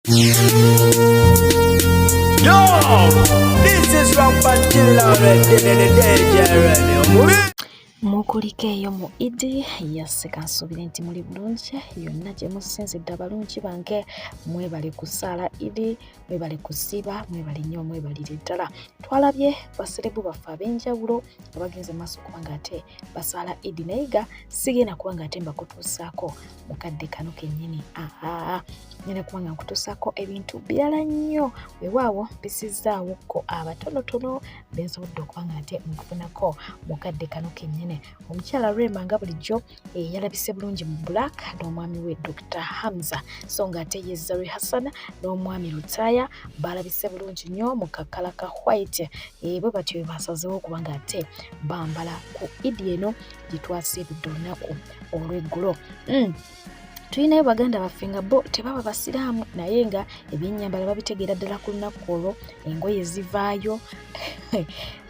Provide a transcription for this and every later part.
Yo, this is Rampantilla Mukulike eyo mu Eddy yaseka nsubire nti muli bulungi yonna gye musinzidde abalungi bange mwebale kusaala Eddy mwebale kusiba mwebale nnyo mwebalire ddala twalabye baserebu baffe ab'enjawulo abagenze maaso kubanga ate basaala Eddy naye ga sigenda kubanga ate mbakutuusaako mukadde kano kennyini ngenda kubanga nkutuusaako ebintu birala nnyo weewaawo bisizaawokko abatonotono bensobodde okubanga ate nkufunako mukadde kano kennyini omukyala Rema nga bulijjo yalabise bulungi mu black n'omwami we Dr Hamza so nga ate ye Zari Hassan n'omwami Lutaya balabise bulungi nnyo mu kakala ka white bwe batyo basazeewo kubanga ate bambala ku Eddy eno gye twasiibudde olunaku olw'eggulo. Tulinayo baganda baffe nga bo tebaba basiraamu naye nga ebyennyambala babitegeera ddala ku lunaku olwo engoye zivaayo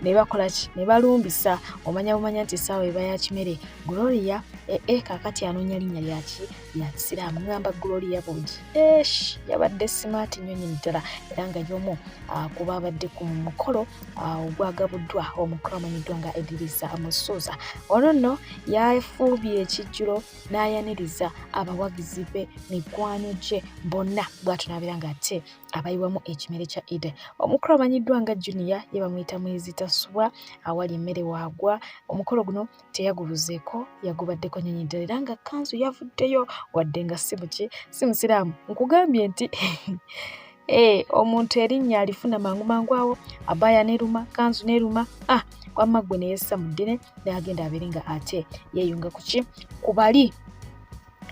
ne bakola ki ne balumbisa omanya nti essaawa eba ya kimere Gloria kakati anoonya linnya lyaki lya kisiraamu ngamba Gloria Bogi yabadde smart nnyo nnyini ddala era nga y'omu kuba abadde ku mukolo ogwagabuddwa omukolo amanyiddwa nga Eddirisa Amusuuza ono nno yafuubye ekijjulo n'ayaniriza abawagizi be mikwano gye bonna bw'atunaabira nga ate abayiwamu ekimere kya Eddy omukolo amanyiddwa nga Junior ye bamuyita Mwezitasubwa awali emmere waagwa omukolo guno teyagubuzeeko yagubaddeko nnyonyi ddala era nga kanzu yavuddeyo wadde nga si musiraamu nkugambye nti omuntu erinnya alifuna mangu awo abaya neruma kanzu neruma wamma gwe neyessa mu ddene n'agenda abeere nga ate yeeyunga ku bali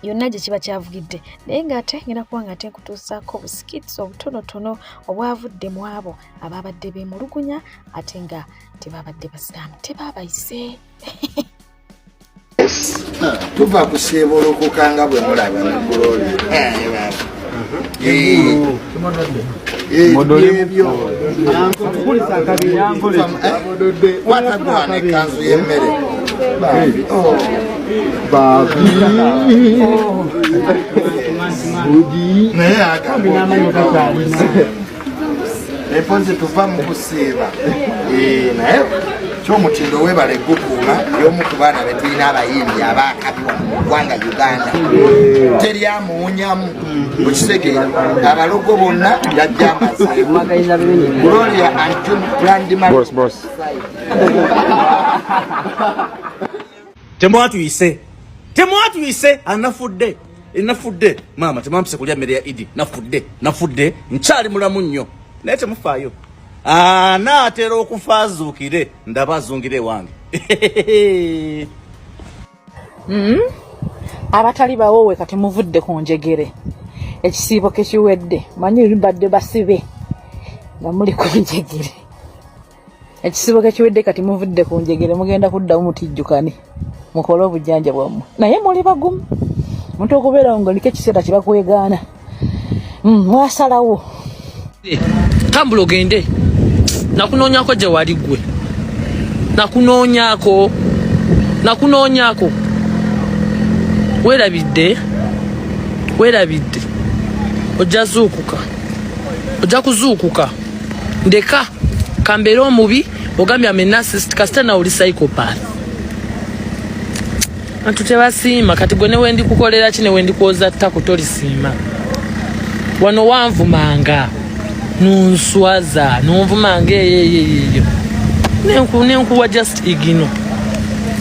yonna gye kiba kyavugidde naye ng'ate ngenda kuba nga ate nkutuusaako obusikitsi obutonotono obwavudde mu abo ababadde beemulugunya ate nga tebabadde basiraamu tebabayise tuva kusiiba olukukanga bwe mulaba ne Gloria watagwana ekanzu y'emmere naye eponze tuva mu kusiiba naye kyomutindo webale gukuuma y'omu ku baana be tulina abayimbi abaakabibwa mu ggwanga Uganda teryamuwunyamu okitegeera abalogo bonna yajja amazeewo Gloria Antun Brandman temwatuyise nafudde maama temampise kulya mmere ya Eddy nafudde nkyali mulamu nnyo naye temufaayo naatera okufaazuukire ndaba azungire wange abatali bawoowe kati muvudde ku njegere ekisiibo kekiwedde manyi badde basibe nga muli ku njegere ekisiibo kekiwedde kati muvudde ku njegere mugenda kuddamu mutijjukane mukole obujjanja bwammwe naye muli bagumu muntu okubeera nga liko ekiseera kibakwegaana mwasalawo tambula ogende nakunoonyako gye wali ggwe nakunoonyako weerabidde ojja kuzuukuka ndeka kambeere omubi ogambye ame narcissist kasita nawe oli psychopath antu tebasiima kati gwe newe ndikukolera ki newe ndikuwoza ttako tolisiima wano wanvumanga nunswaza nonvumanga eyeyeyeyo nenkuwa just igino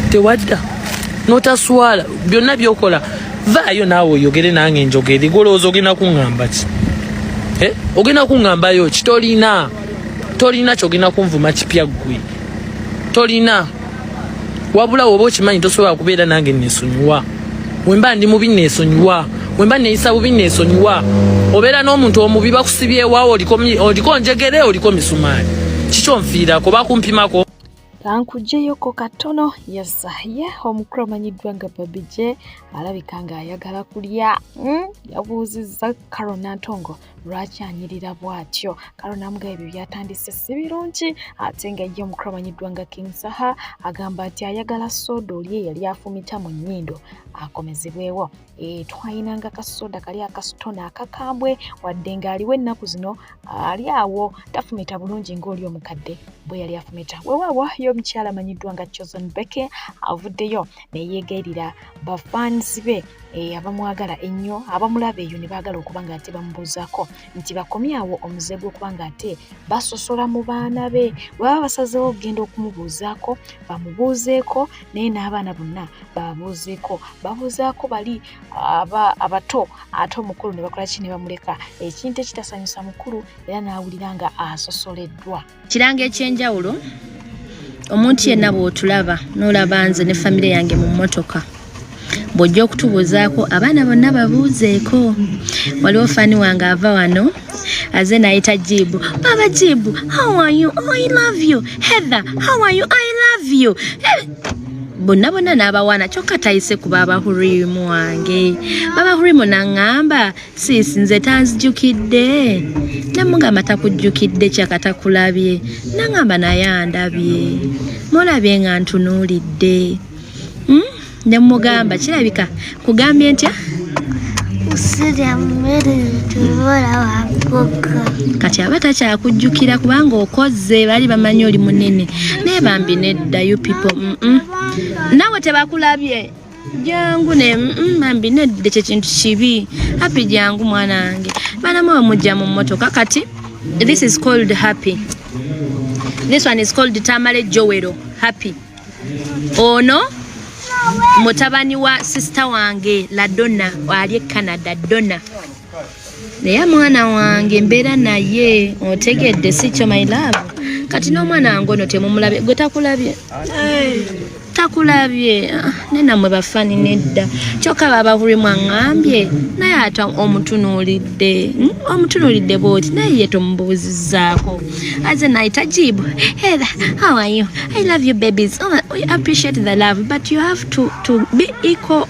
tewadda notaswala byonna byokola vaayo naawe oyogere nange njogere golowooza ogenda kuŋŋamba ki ogenda kuŋŋambayo ki tolina kyogenda kunvuma kipya ggwe tolina wabula woba okimanyi tosobola kubeera nange nesonyiwa wemba ndi mubi nesonyiwa wemba neyisa bubi nesonyiwa obeera n'omuntu omubi bakusibye ewaawo oliko njegere oliko misumaali kikyonfiirako bakumpimako Kankujjeyoko katono yasaye omukulu amanyiddwa nga Babije alabika nga ayagala kulya. Yabuuzizza Karo Nantongo lwaki anyirira bw'atyo. Karo n'amugamba ebyo byatandise si birungi ate nga ye omukulu amanyiddwa nga King Saha agamba nti ayagala soda oli yali afumita mu nnyindo akomezebwewo. Twayinanga kasoda kali akasitona akakambwe wadde ng'aliwo ennaku zino ali awo tafumita bulungi ng'oli omukadde bwe yali afumita. Weewaawo y'omukyala amanyiddwa nga Chosen Beke avuddeyo ne yeegayirira bafansi be abamwagala ennyo abamulaba eyo ne baagala okuba nga ate bamubuuzaako nti bakomyawo omuze gw'okuba nga ate basosola mu baana be. Bw'aba basazeewo okugenda okumubuuzaako bamubuuzeeko naye n'abaana bonna babuuzeeko. Babuuzaako bali abato ate omukulu ne bakola ki ne bamuleka. Ekintu ekitasanyusa mukulu era n'awulira nga asosoleddwa. Kiranga ekyenjawulo omuntu yenna bw'otulaba n'olaba nze ne famire yange mu mmotoka bw'ojja okutubuuzaako abaana bonna babuuzeeko. Waliwo fani wange ava wano aze n'ayita Jibu. Baba Jibu, how are you? Oh, I love you. Heather, how are you? I love you. Bonna bonna n'abawaana kyokka tayise ku Baba Hurimu wange. Baba Hurimu n'aŋŋamba siisi nze tanzijjukidde. Namugamba takujjukidde kyaka takulabye. N'aŋŋamba naye andabye. Mulabye nga ntunuulidde. Ne mugamba kirabika kugambye ntya? Usirya mmere tubola wagoga. Kati aba takyakujjukira kubanga okoze bali bamanyi oli munene. Naye bambi nedda you people. Nawe tebakulabye. Jangu ne bambi nedda kye kintu kibi. Happy jangu mwana wange. Bana mwe mujja mu mmotoka kati. This is called Happy. This one is called Tamale Jowero. Happy. Ono mutabani wa sister wange la Donna wali Canada Donna. Naye mwana wange mbeera naye otegedde si kyo my love. Kati n'omwana wange ono temumulabye. Gwe takulabye? Takulabye. Nenamwe bafani nedda. Kyokka Baba Hurimu aŋŋambye naye ate omutunuulidde. Omutunuulidde bw'oti naye ye tomubuuzizzaako. Aze n'ayita Jibu. Heather, how are you? I love you babies. Oh, we appreciate the love but you have to be equal.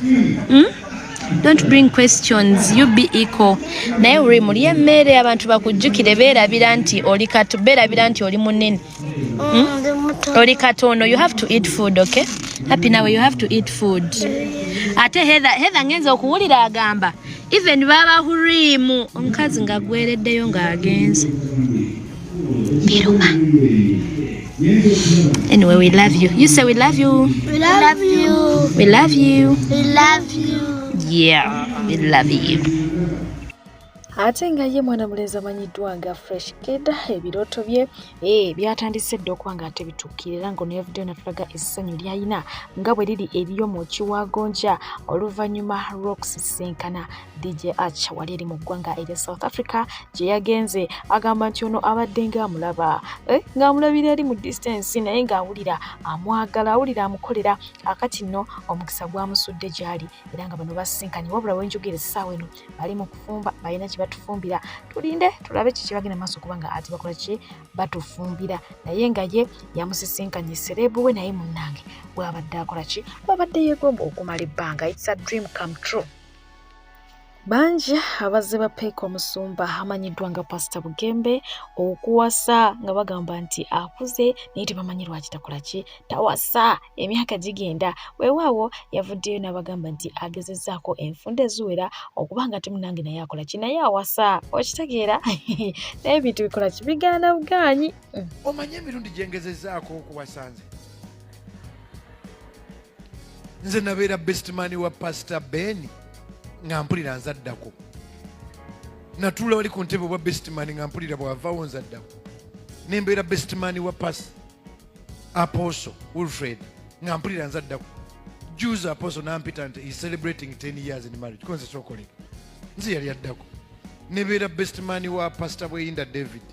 Don't bring questions. You be equal. Naye Hurimu lye mmere abantu bakujjukire beerabira nti oli kato beerabira nti oli munene. Oli katono. You have to eat food, okay? Happy now you have to eat food. Ate Heather ngenza okuwulira agamba even Baba Hurimu omukazi nga gwereddeyo ng'agenze. Biruma. Anyway, we love you. You say we love you. We love you. We love you. We love you. Yeah, we love you. Ate nga ye mwana mulenzi amanyiddwa nga Fresh Kid ebirooto bye byatandise dda okuba nga ate bituukira era ng'ono yavuddeyo natulaga essanyu ly'ayina nga bwe liri ery'omwoki wa gonja oluvannyuma lw'okusinkana DJ Arch wali eri mu ggwanga erya South Africa gye yagenze agamba nti ono abadde ng'amulaba ng'amulabira eri mu distance naye ng'awulira amwagala awulira amukolera akati nno omukisa gwamusudde gy'ali era nga bano basinkanye wabula wenjogera essaawa eno bali mu kufumba balina batufumbira tulinde tulabe kiki bagenda maaso kubanga ati bakola ki batufumbira naye nga ye yamusisinkanye serebu we naye munnange bwabadde akola ki bwabadde yeegomba okumala ebbanga. It's a dream come true. Banji abazze bapeeka omusumba amanyiddwa nga Pastor Bugembe okuwasa nga bagamba nti akuze naye tebamanyi lwaki takola ki tawasa emyaka gigenda. Weewaawo yavuddeyo n'abagamba nti agezezzaako enfunda eziwera okuba nga temunange naye akola ki naye awasa okitegeera naye ebintu bikola ki bigaana bugaanyi. Omanye emirundi gye ngezezzaako okuwasa nze nabeera best man wa Pastor Ben nga mpulira nzaddako. Natuula wali ku ntebe bwa best man nga mpulira bw'avaawo nzaddako. Nembeera best man wa Apostle Wilfred nga mpulira nzaddako. Juice Apostle nampita nti he's celebrating 10 years in marriage. Konse sokoleka. Nzi yali addako. Nembeera best man wa Pastor Bweyinda David.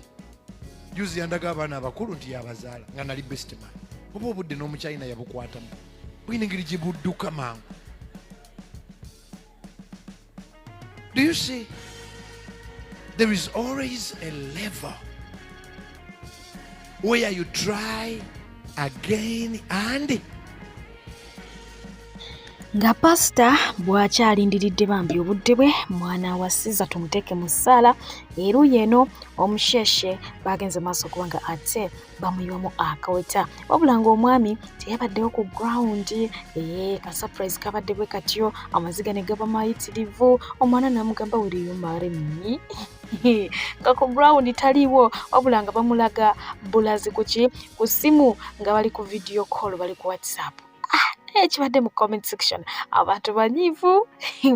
Juice yandaga abaana abakulu nti yabazaala nga nali best man. Oba obudde n'omukyayina yabukwatamu. Bwine engeri gye budduka mangu. Do you see? There is always a level where you try again and nga pasita bw'akyalindiridde bambi obudde bwe mwana wa Sizza tumuteeke mu ssaala eru yeno omusheshe bagenze maaso okuba nga ate bamuyiwamu akaweta wabula ng'omwami teyabaddewo ku ground ka surprise kabadde bwe katyo amaziga ne gaba mayitirivu omwana namugamba will you marry me nga ku ground taliiwo wabula nga bamulaga bulazi ku simu nga bali ku video call bali ku WhatsApp. Ekibadde mu comment section abantu banyiivu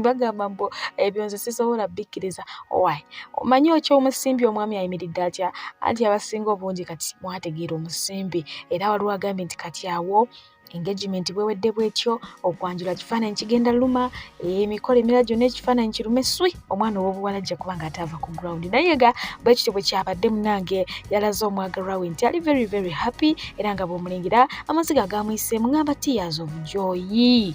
bagamba mbu ebyo nze sisobola bikkiriza. Why? Omanyi oky'omusimbi omwami ayimiridde atya anti abasinga obungi kati mwategeera omusimbi era waliwo agambye nti kati awo engagement bwewedde bwetyo okwanjula kifaananyi kigenda luma emikolo emirala gyonna ekifaananyi kirume swi omwana ow'obuwala ajja kuba nga ataava ku ground naye nga bwekityo bwe kyabadde munange yalaze omwagalwa we nti ali very very happy era nga bw'omulingira amaziga gamuyiseemu ngamba tears of joy.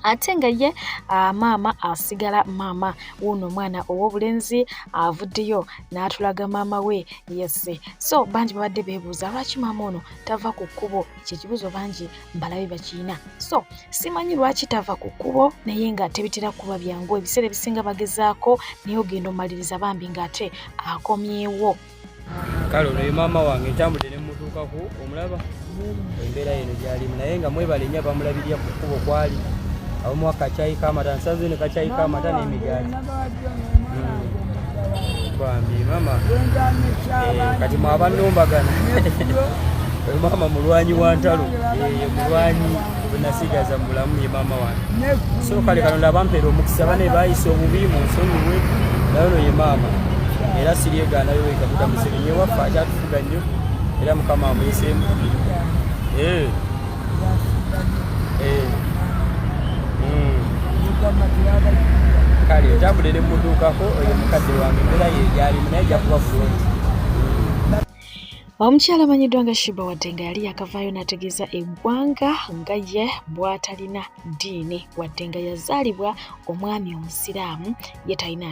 Ate nga ye maama asigala maama wuno omwana ow'obulenzi avuddeyo n'atulaga maama we yesse. So bangi babadde beebuuza lwaki maama ono tava ku kkubo, ekyo ekibuuzo bangi mbalabe bakiina. So simanyi lwaki tava ku kkubo naye nga tebitera kuba byangu ebiseera ebisinga bagezaako naye ogenda omaliriza bambi ng'ate akomyewo. Kale ono maama wange ntambudde ne mmutuukako omulaba embeera yeno gy'alimu naye nga mwebale nnyo bamulabirira ku kkubo kwali abamu akacayi k'amata nsaze ne kacayi k'amata n'emigaati bambi mama kati mwabannombagana oyo mama mulwanyi wa ntalo mulwanyi bwenasigaza mu bulamu ye maama wange so kale Katonda abampeera omukisa bane baayise obubi mu nsonyiwe naye ono ye maama era siryegaanayo wekabuda Museveni waffe akyatufuga nnyo era Mukama amuyiseemu kale ntambudde ne mmutuukako oyo mukadde wange embeera ye gyalimu naye jakuba fulungi. Omukyala amanyiddwa nga Shiba wadde nga yali yakavaayo n'ategeeza eggwanga nga ye bw'atalina ddiini wadde nga yazaalibwa omwami omusiraamu ye talina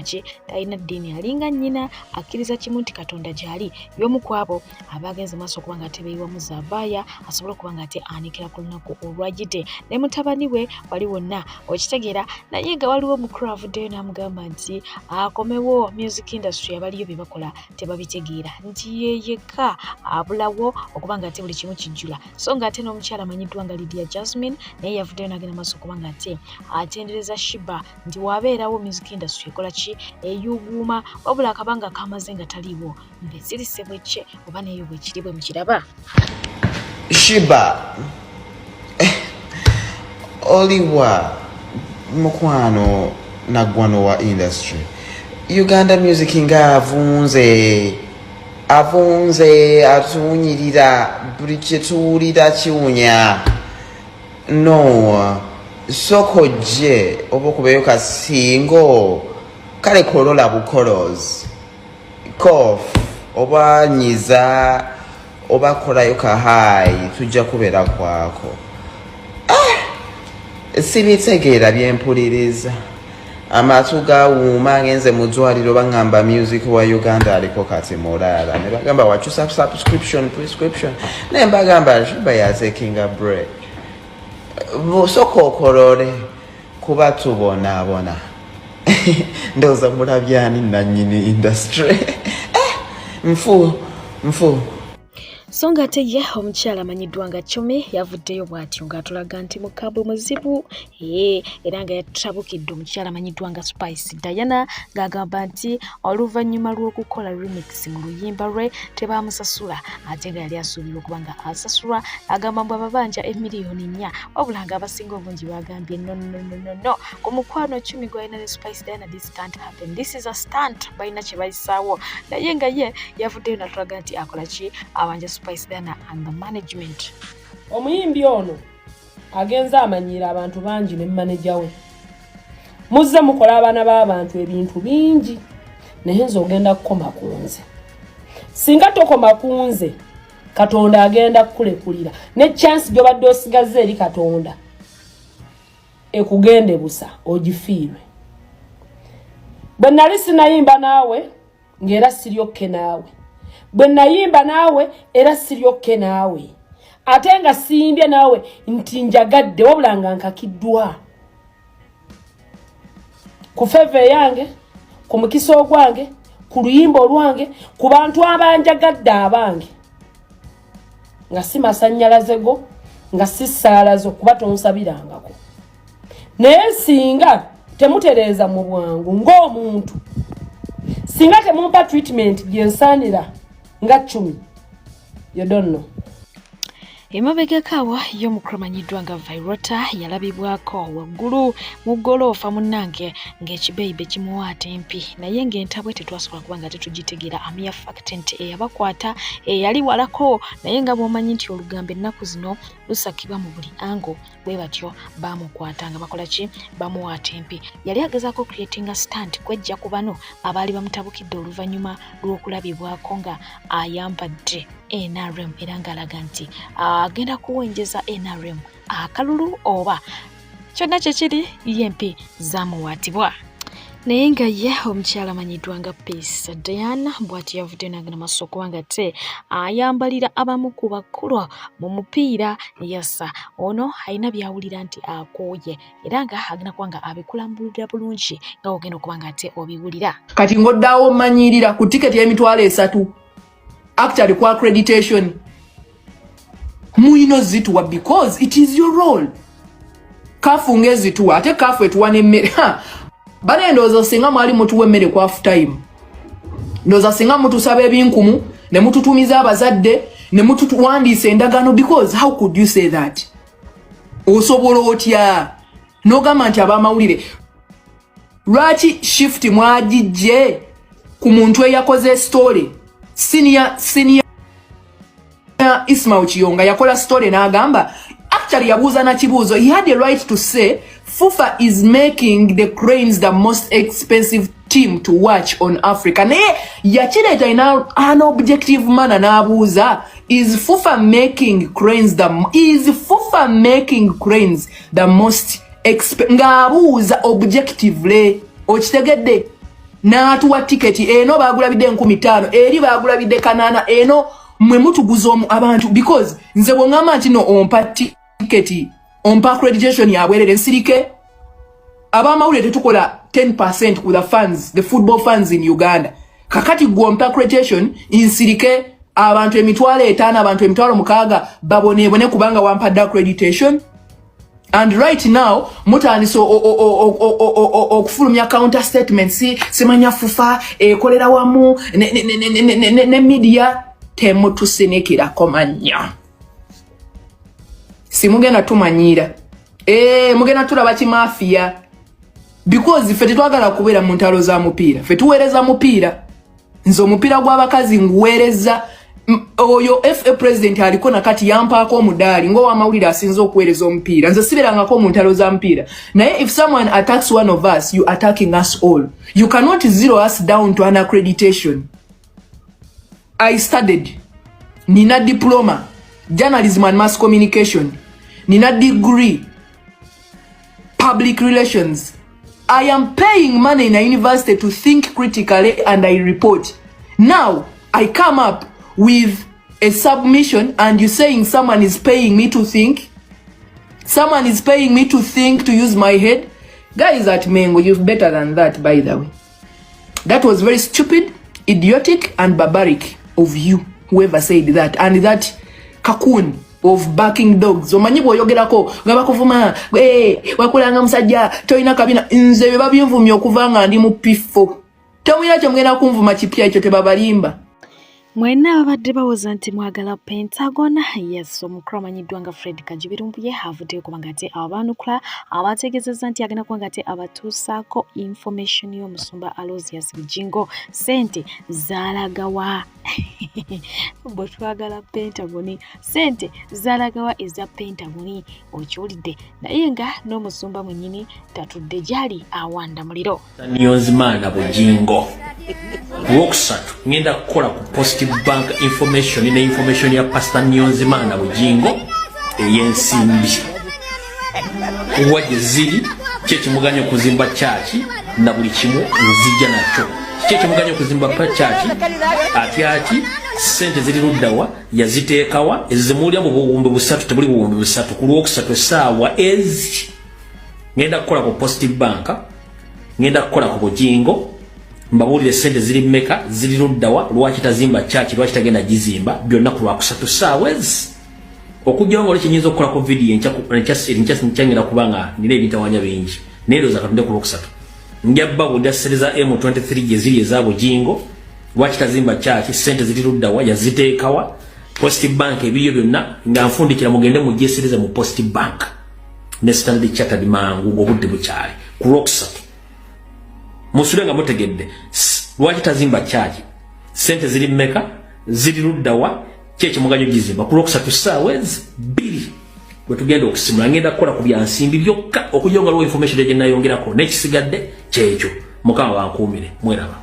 ddiini alinga nnyina akkiriza kimu nti Katonda gy'ali y'omu ku abo abagenze maaso okuba nga tebeeyiwamu zaabaaya asobole okuba nga ate aanikira ku lunaku olwajjidde ne mutabani we wali wonna okitegeera naye nga waliwo omukulu avuddeyo n'amugamba nti akomewo music industry abaliyo bye bakola tebabitegeera nti yeyeka abulawo okuba nga ate buli kimu kijjula so nga ate n'omukyala amanyiddwa nga Lydia Jasmine naye yavuddeyo n'agenda maaso okuba nga ate atendereza Shiba nti wabeerawo music industry ekola ki eyuguuma wabula akabanga kamaze nga taliiwo mbesirise bwekye oba neyo bwekiri bwe mukiraba. Shiba oliwa mukwano naggwano wa industry Uganda music nga avunze atuunyirira buli kye tuwulira kiwunya no soko gye oba okubeeyo kasingo kale kolola bukolozi kof oba nyiza oba kolayo kahayi tujja kubeera kwako sibitegeera byempuliriza amatu gawuuma ngenze mu ddwaliro baŋŋamba music wa Uganda aliko kati mulaala ne bagamba wakyusa prescription naye mbagamba Shiba yatekinga break busooka okolole kuba tubonaabona ndowooza mulabyani nannyini industry nfu so nga ate ye omukyala amanyiddwa nga Chome yavuddeyo bw'atyo ng'atulaga nti mukabwe muzibu era nga yatabukidde omukyala amanyiddwa nga Spice Diana ng'agamba nti oluvannyuma lw'okukola remix mu luyimba lwe tebaamusasula ate nga yali asuubirwa okuba nga asasulwa agamba mbu ababanja emiliyoni 4 wabula nga abasinga obungi bagambye no ku mukwano 10 gwalina ne Spice Diana this can't happen, this is a stunt balina kye bayisaawo naye nga ye yavuddeyo n'atulaga nti akola ki abanja Spice Diana and the management. Omuyimbi ono agenza amanyira abantu bangi ne manager we. Muzze mukola abaana b'abantu ebintu bingi naye nze ogenda kukoma kunze. Singa tokoma kunze Katonda agenda kukulekulira ne chance gy'obadde osigaze eri Katonda ekugende busa ogifiirwe. Bwe nali sinayimba naawe ng'era siryokke naawe bwe nayimba naawe era siryokke naawe ate nga simbye naawe nti njagadde wabula nga nkakiddwa ku feve yange ku mukisa ogwange ku luyimba olwange ku bantu abanjagadde abange nga si masannyalazego nga si ssaalazo kuba tonsabirangako naye singa temutereeza mu bwangu ng'omuntu singa temumpa treatment gyensaanira nga 10 you don't know. Emabegakawa y'omukramanyiddwa nga Vairota yalabibwako waggulu mu ggoloofa munnange ng'ekibeibe kimuwaata empi naye ng'entabwe tetwasobola kuba nga tetugitegeera amia fact nti eyabakwata eyali walako naye nga bw'omanyi nti olugambo ennaku zino lusakibwa mu buli ango bwe batyo baamukwata nga bakola ki bamuwaata empi yali agezaako creating a stand kwejja ku bano abaali bamutabukidde oluvannyuma lw'okulabibwako nga ayambadde NRM era ng'alaga nti agenda kuwenjeza NRM akalulu oba kyonna kyekiri yempi zamuwaatibwa naye nga ye omukyala amanyiddwa nga Peace Diana bw'ati yavudde nagana maaso kubanga te ayambalira abamu ku bakulu mu mupiira yassa ono alina byawulira nti akooye era nga agenda kuba nga abikulambulira bulungi nga ogenda okuba nga ate obiwulira kati ng'oddawo omanyirira ku tiketi y'emitwalo 3 actually kwa accreditation muino zituwa because it is your role kafu ngezituwa ate kafu etuwa n'emmere bane ndoza singa mwali mutuwa emmere kwa half time ndoza singa mutusaba ebinkumu ne mututumiza abazadde ne mutuwandiisa endagaano because how could you say that osobola otya n'ogamba nti ab'amawulire lwaki shift mwagijje ku muntu eyakoze story senior Ismail Chiyonga yakola story n'agamba actually yabuuza na kibuuzo he had the right to say FUFA is making the Cranes the most expensive team to watch on Africa naye yakireta ina an objective manner n'abuuza is FUFA making Cranes the most ng'abuuza objectively okitegedde n'atuwa tiketi eno bagulabidde 15,000 eri bagulabidde 8 eno mwe mutuguza abantu because nze bwongamba nti no ompa tiketi ompa accreditation yabwerere nsirike abamawulire tetukola 10% ku the football fans in Uganda kakati gwompa accreditation nsirike abantu 5,000 abantu 6,000 babonebone kubanga wampa accreditation. And right now, mutandise okufulumya counter statements semanya FUFA kolera wamu ne media temutusinikira komanya. Simugenda tumanyira. Mugenda tulaba kimafia. Because ffe tetwagala kubeera mu ntalo za mupiira. Ffe tuweereza mupiira. Nze omupiira gw'abakazi nguweereza. Oyo FA president aliko nakati yampaako omudaali ngo wamawulire asinze okuweereza omupiira nze siberangako mu ntalo za mpiira naye if someone attacks one of us you attacking us all you cannot zero us down to an accreditation. I studied nina diploma journalism and mass communication nina degree public relations. I am paying money in a university to think critically and I report. Now I come up with a submission and you saying someone is paying me to think, someone is paying me to think, to use my head. Guys at Mengo, you're better than that, by the way. That was very stupid, idiotic and barbaric of you, whoever said that. And that cocoon of barking dogs. Omanyibo yogerako ngaba kuvuma wakulanga musajja toyina kabina nze bebabyevumya okuvanga ndi mu pifo. Tomwira kye mugenda kunvuma kipya ekyo tebabalimba. Mwena abadde bawoza nti mwagala Pentagon. Yes, omukulu amanyiddwa nga Fred Kajibirumbuye avuddeyo kubanga ate abanukula abategeezezza nti agenda kuba nga ate abatuusaako information y'omusumba Aloysius Bujingo sente zaalagawa bwe twagala Pentagon sente zaalagawa eza Pentagon okiwulidde naye nga n'omusumba mwennyini tatudde gyali awanda muliro Niyonzimana Bujingo Wokusatu ngenda kukola ku Positive Bank information ne information ya Pastor Niyonzimana Bujingo eyensimbi waje ziri kyekimuganya okuzimba church na buli kimu nzija nakyo kyekimuganya okuzimba church ati sente ziri luddawa yaziteekawa ezimulya mu buwumbi busatu tebuli buwumbi busatu ku lwokusatu essaawa ezi ngenda kukola ku Post Bank ngenda kukola ku Bugingo mbabuulire sente ziri mmeka ziri luddawa lwaki tazimba church lwaki tagenda gizimba byonna ku lwakusatu ssaawa ezi okujjawo ng'oli kinyinza okukola ku vidiyo enkyangenda kubanga nina ebintawanya bingi neeroza katunde ku lwokusatu njabba buddasereza M23 gye ziri eza Bugingo lwaki tazimba church sente ziri luddawa yaziteekawa Post Bank ebiyo byonna nga nfundikira mugende mugyesereza mu Post Bank ne Standard Chartered mangu obudde bukyali ku lwokusatu musule nga mutegedde lwaki tazimba church sente ziri mmeka ziri luddawa kyekyo muganyo gizimba ku lwokusatu ssaawa ezi 2 bwe tugenda okusimula ngenda kukola ku byansimbi byokka okujja nga information gye nayongerako n'ekisigadde kyekyo mukama bankuumire mweraba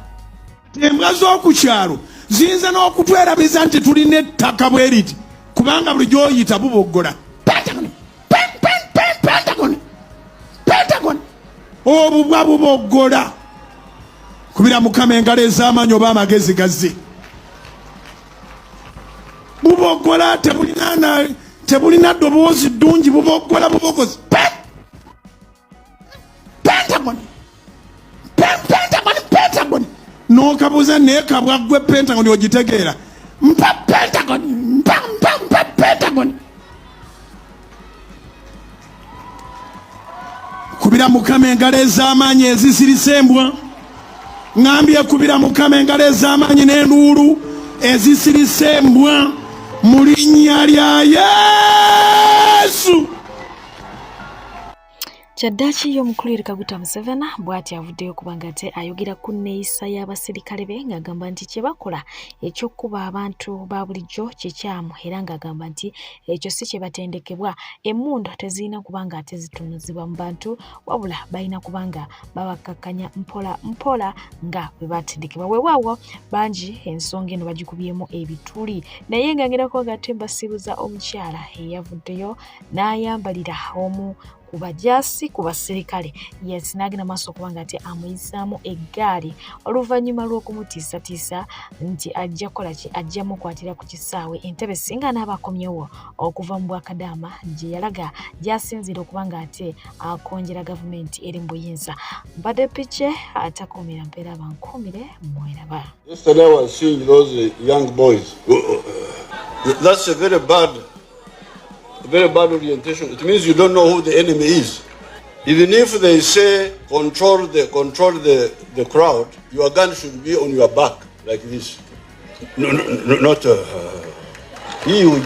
embwa z'okukyalo ziyinza n'okutwerabiza nti tulina ettaka bwe riti kubanga buli gy'oyita buboggola Pentagon obubwa buboggola kubira mukama engalo ez'amaanyi oba amagezi gazze buboggola tebulina ddoboozi ddungi buboggola bubogozi Pentagon n'okabuuza naye kabwa ggwe Pentagon ogitegeera mpa Pentagon kubira mukama engalo ez'amaanyi ezisirisa embwa ngambye kubira mukama engalo ez'amaanyi n'enduulu ezisirisa embwa mu linnya lya Yesu. Kyaddaaki y'omukulu Kaguta Museveni bw'ati avuddeyo kubanga ate ayogera ku nneeyisa y'abasirikale be ng'agamba nti kye bakola eky'okkuba abantu ba bulijjo kikyamu era ng'agamba nti ekyo si kye batendekebwa emmundu tezirina kubanga ate zitunuzibwa mu bantu wabula balina kubanga babakakkanya mpola nga bwe batendekebwa weewaawo bangi ensonga eno bagikubyemu ebituli naye ng'agerako ng'ate mbasibuza omukyala eyavuddeyo n'ayambalira omu kubajasi kubasirikale yes nagina maso kubanga ati amuyisaamu eggaali oluvannyuma lw'okumutiisatiisa nti ajja kola ki ajja mukwatira ku kisaawe entebe singa n'abakomyewo okuva mu bwakadaama gye yalaga gyasinzira okubanga ate akonjera gavumenti eri mu buyinza mbadde piche atakuumira mpeera bankuumire mweraba. Yesterday I was seeing those young boys. That's a very bad orientation. It means you don't know who the enemy is. Even if they say control the crowd, your gun should be on your back like this. No, not you.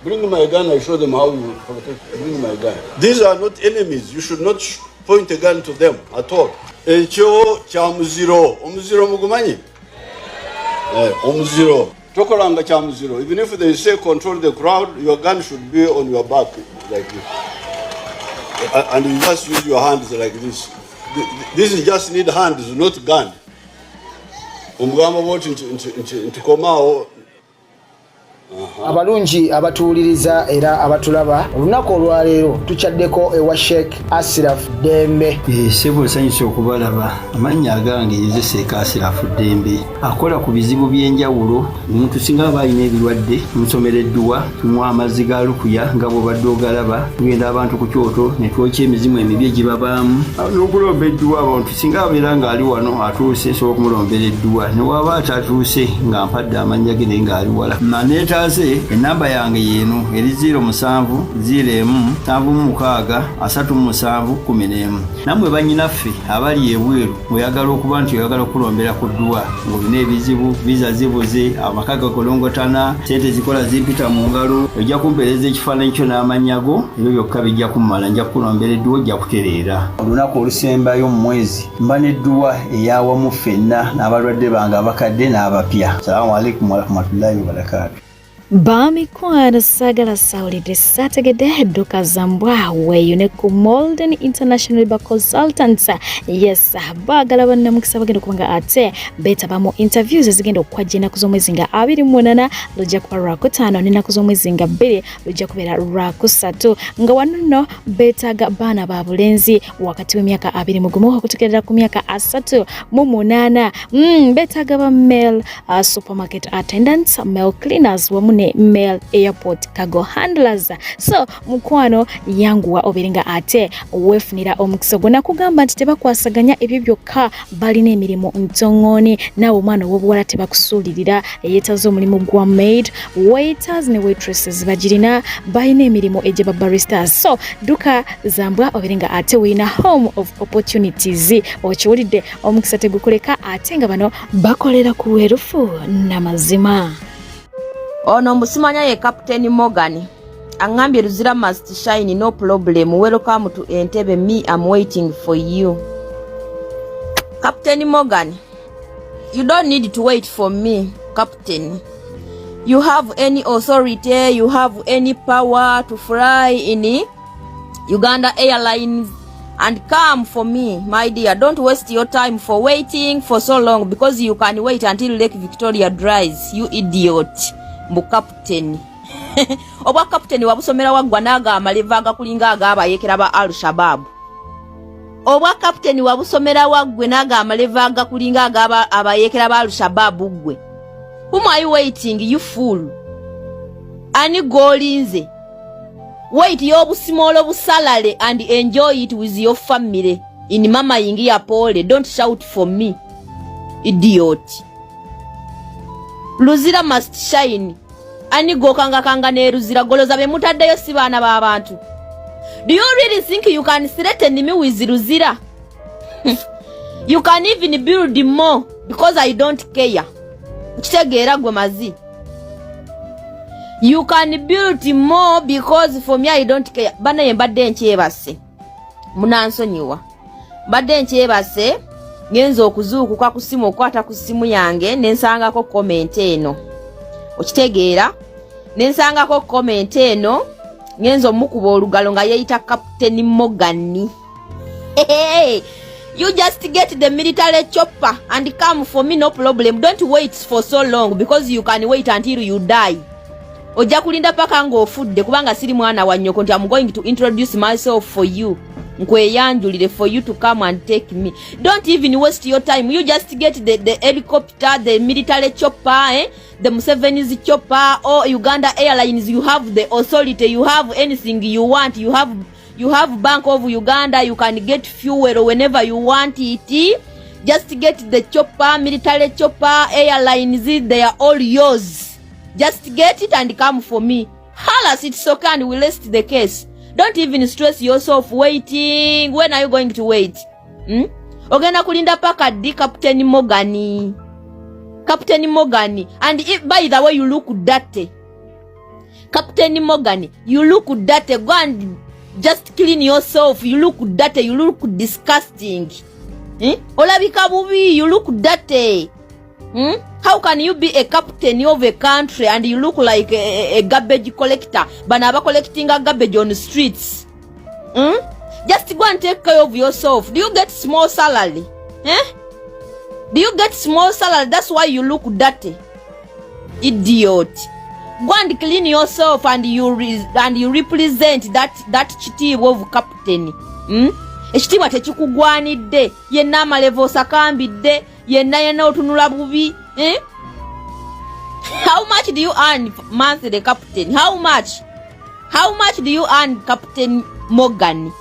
Bring my gun. I show them how you protect. Bring my gun. These are not enemies. You should not point a gun to them at all. Echo chamuziro. Omuziro mugumanyi. Omuziro. Even if they say control the crowd, your gun should be on your back like this. And you just use your hands like this. This is just need hands, not gun. Abalungi abatuuliriza era abatulaba olunaku olwaleero tukyaddeko ewa Sheikh Asiraf Dembe. Sebo sanyusa okubalaba amannya agange Seeka Asiraf Dembe akola ku bizibu by'enjawulo omuntu singa aba alina ebirwadde musomereddwa tunywa amazzi ga lukuya nga bw'obadde ogalaba tugenda abantu ku kyoto ne twokya emizimu emibi egibabaamu n'okulomba edduwa abantu singa abeera ng'ali wano atuuse nsobola okumulombera edduwa ne waba atatuuse nga mpadde amannya ge naye ng'ali wala neetaaze enamba yange yeeno eri 0707363711 nammwe bannyinaffe abali ebweru oyagala okuba nti oyagala okulombera ku dduwa ng'olina ebizibu viza zibuze amaka gakolongotana sente zikola zimpita mu ngalo ojja kumpeereza ekifaananyi kyo n'amanyago ebyo byokka bijja kummala nja kukulombera edduwa ojja kutereera olunaku olusembayo mu mwezi mba n'edduwa eyawamu ffenna n'abalwadde bange abakadde n'abapya. Salaamu alaikum warahmatullahi wabarakatuh. Bamikwano sagala sawulidde sategedde dduka zambwa weeyo ne ku Molden International Labour Consultants. Yes, baagala bannamukisa bagenda okubanga ate beetaba mu interviews ezigenda okukwajja ennaku z'omwezi nga 28 lujja kuba Lwakutaano n'ennaku z'omwezi nga 2 lujja kubeera Lwakusatu. Nga wano nno beetaaga baana ba bulenzi wakati w'emyaka 21 okutegeerera ku myaka 38. Beetaaga ba male supermarket attendants, male cleaners wamu ne male airport cargo handlers. So mukwano yanguwa obiringa ate wefunira omukisa gona kugamba nti tebakwasaganya ebyo byokka, balina emirimu ntongoni nawo omwana w'obuwala tebakusuulirira yeetaze omulimu gwa maid, waiters ne waitresses bagirina, balina emirimu egyeba baristas. So duka zambwa obiringa ate weina home of opportunities. Okiwulidde omukisa tegukuleka ate nga bano bakolera ku werufu n'amazima. Ono mbusimanya ye Captain Morgan. Angambye Luzira must shine, no problem. Welcome to Entebbe. Me, I'm waiting for you. Captain Morgan, you don't need to wait for me, Captain. You have any authority, you have any power to fly in Uganda Airlines and come for me, my dear. Don't waste your time for waiting for so long, because you can wait until Lake Victoria dries, you idiot. Mbu captain. Obwa captain wabusomera waggwa naga amaleva agakulinga agabayekera ba Al-Shabaab. Obwa captain wabusomera waggwe naga amaleva agakulinga agaba abayekera ba Al-Shabaab gwe. Whom are you waiting, you fool? Ani golinze. Wait yobusimolo busalale and enjoy it with your family. In mama yingi ya pole, don't shout for me, idiot. Luzira must shine. Ani go kanga ne Luzira goloza be mutaddeyo si baana ba bantu. Do you really think you can threaten me with Luzira? You can even build more because I don't care. Kitegeera gwe mazi. You can build more because for me I don't care. Bana yembadde nkyebase. Munansonyiwa. Badde nkyebase. Ngenzo okuzuuku kwa kusimu okwata ku simu yange nensangako comment eno. Okitegeera nensangako comment eno ngenzo mukuba olugalo nga yeeyita Captain Morgan. Hey, you just get the military chopper and come for me, no problem. Don't wait for so long because you can wait until you die. Ojja kulinda paka ng'ofudde kubanga siri mwana wa nnyoko nti I'm going to introduce myself for you. Nkweyanjulire for you to come and take me. Don't even waste your time. You just get the helicopter, the military chopper, the Museveni's chopper, or Uganda Airlines. You have the authority. You have anything you want. You have Bank of Uganda. You can get fuel whenever you want it. Just get the chopper, military chopper, airlines. They are all yours. Just get it and come for me. Halas, it's okay and we'll rest the case. Don't even stress yourself waiting. When are you going to wait? Ogenda kulinda paka di Captain Morgan. Captain Morgan. And if by the way you look dirty. Captain Morgan, you look dirty. Go and just clean yourself. You look dirty. You look disgusting. Olabika bubi, you look dirty. How can you be a captain of a country and you look like a garbage collector? Banaba collecting a garbage on the streets. Just go and take care of yourself. Do you get small salary? Do you get small salary? That's why you look dirty. Idiot. Go and clean yourself and you represent that chitiibwa of captain. Ekitiibwa tekikugwanidde. Yenna amalevo sakambidde. Yenna otunula bubi. How much do you earn monthly, Captain? How much? How much do you earn, Captain Morgan?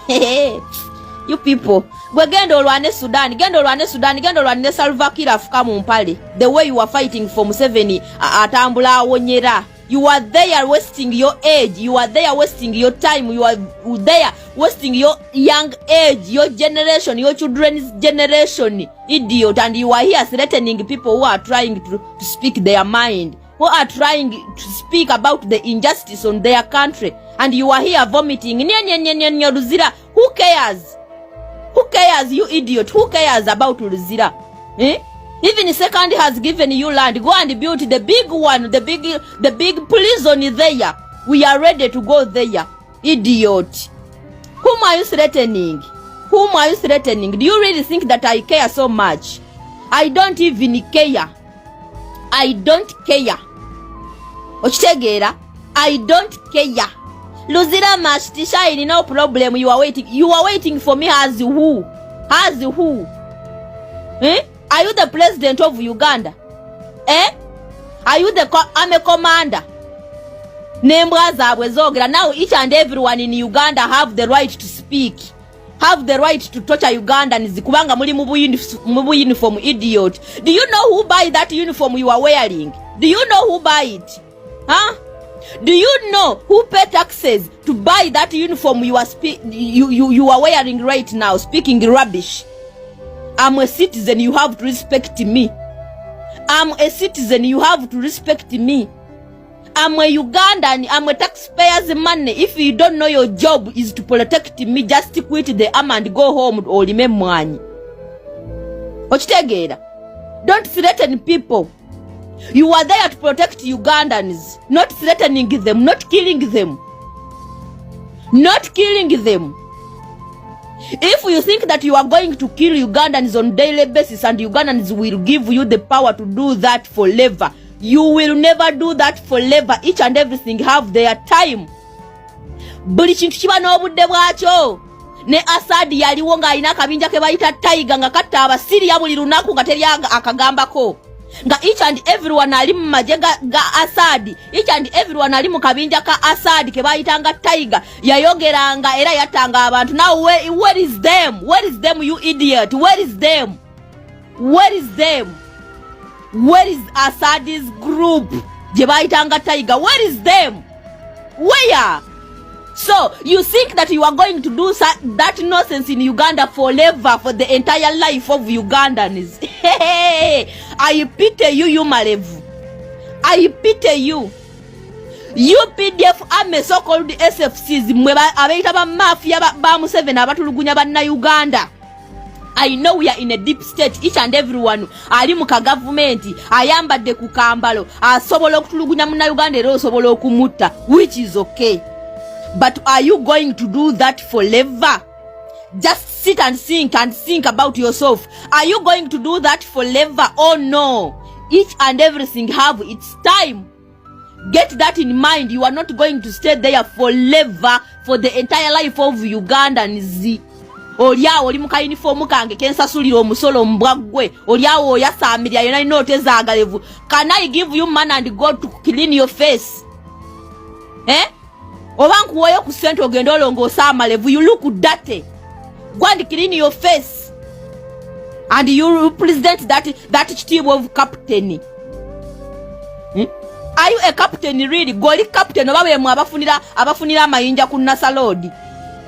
You people. Gwe genda olwane Sudan. Genda olwane Sudan. Genda olwane Salva Kiir afuka mu mpale. The way you are fighting for Museveni atambula awonyera. You are there wasting your age. You are there wasting your time. You are there wasting your young age, your generation, your children's generation. Idiot. And you are here threatening people who are trying to speak their mind, who are trying to speak about the injustice on their country. And you are here vomiting. Luzira. Who cares? Who cares, you idiot? Who cares about Luzira? Even second has given you land. Go and build the big one, the big prison there. We are ready to go there. Idiot. Whom are you threatening? Whom are you threatening? Do you really think that I care so much? I don't even care. I don't care. Ochitegera? I don't care. Luzira Mashtisha, no problem. You are waiting. You are waiting for me as who? As who? Eh? Are you the president of Uganda? Eh? Are you I'm a commander? Now each and everyone in Uganda have the right to speak. Have the right to torture Ugandans. Kubanga muli mubu uniform, idiot. Do you know who buy that uniform you are wearing? Do you know who buy it? Huh? Do you know who pay taxes to buy that uniform you are wearing right now, speaking rubbish? I'm a citizen, you have to respect me. I'm a citizen, you have to respect me. I'm a Ugandan, I'm a taxpayer's money. If you don't know your job is to protect me, just quit the arm and go home or remember money. Don't threaten people. You are there to protect Ugandans, not threatening them, not killing them. Not killing them. If you think that you are going to kill Ugandans on daily basis and Ugandans will give you the power to do that forever, you will never do that forever. Each and everything have their time. Buli chintu kiba n'obudde bwakyo. Ne Assad yaliwo nga alina akabinja ke bayita Tiger nga katta abasiriya buli lunaku nga teri akagambako. Nga each and everyone ali mu maje ga Assad, each and everyone ali mu kabinja ka Assad ke bayitanga Tiger, yayogeranga era yatanga abantu. Now where is them? Where is them, you idiot? Where is them? Where is them? Where is Assad's group? Je bayitanga Tiger, where is them? Where? So, you think that you are going to do that nonsense in Uganda forever, for the entire life of Ugandans? Hey, I pity you, you Malevu. I pity you. You PDF army, so-called SFCs, abaita ba mafia ba Museveni abatulugunya banna Uganda. I know we are in a deep state. Each and everyone ali mu government ayambadde ku kambalo asobola okutulugunya munna Uganda era osobola okumutta, which is okay. But are you going to do that forever? Just sit and think about yourself. Are you going to do that forever? Oh no. Each and everything have its time. Get that in mind. You are not going to stay there forever, for the entire life of Ugandans. Oliawo oli muka uniform kange kensasulira omusolo mbwagwe. Oliawo yasamirya yona inote zaagalevu. Can I give you money and go to clean your face? Eh? Obanku woyo ku sente ogenda olongoosa amalevu. You look dirty. Go and clean your face. And you represent that team of captain. Are you a captain really? Goli captain obawe mu abafunira amayinja ku Nasalodi.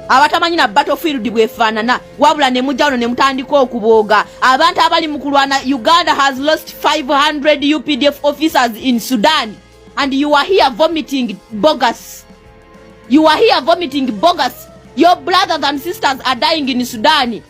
Abatamanyi na battlefield bwefaanana wabula ne mujjano ne mutandika okubooga. Abantu abali mu kulwana, Uganda has lost 500 UPDF officers in Sudan, and you are here vomiting bogus. You are here vomiting bogus. Your brothers and sisters are dying in Sudan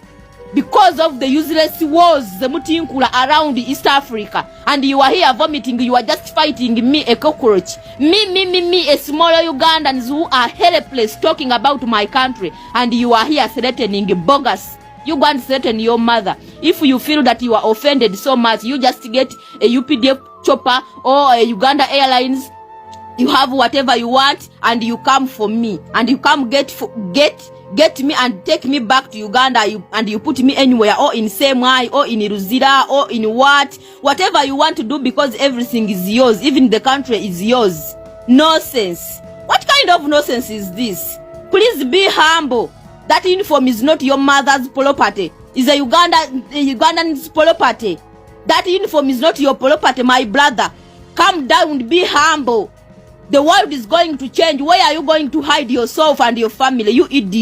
because of the useless wars mutinkula around East Africa, and you are here vomiting. You are just fighting me, a cockroach. Me, a smaller Ugandans who are helpless, talking about my country, and you are here threatening bogus. You go and threaten your mother. If you feel that you are offended so much, you just get a UPDF chopper or a Uganda Airlines. You have whatever you want, and you come for me, and you come get me and take me back to Uganda, and you put me anywhere, or in Semai, or in Ruzira, or in whatever you want to do, because everything is yours. Even the country is yours. Nonsense. What kind of nonsense is this? Please be humble. That uniform is not your mother's property. It's a Ugandan's property. That uniform is not your property, my brother. Calm down, be humble. The world is going to change. Where are you going to hide yourself and your family? You idiot.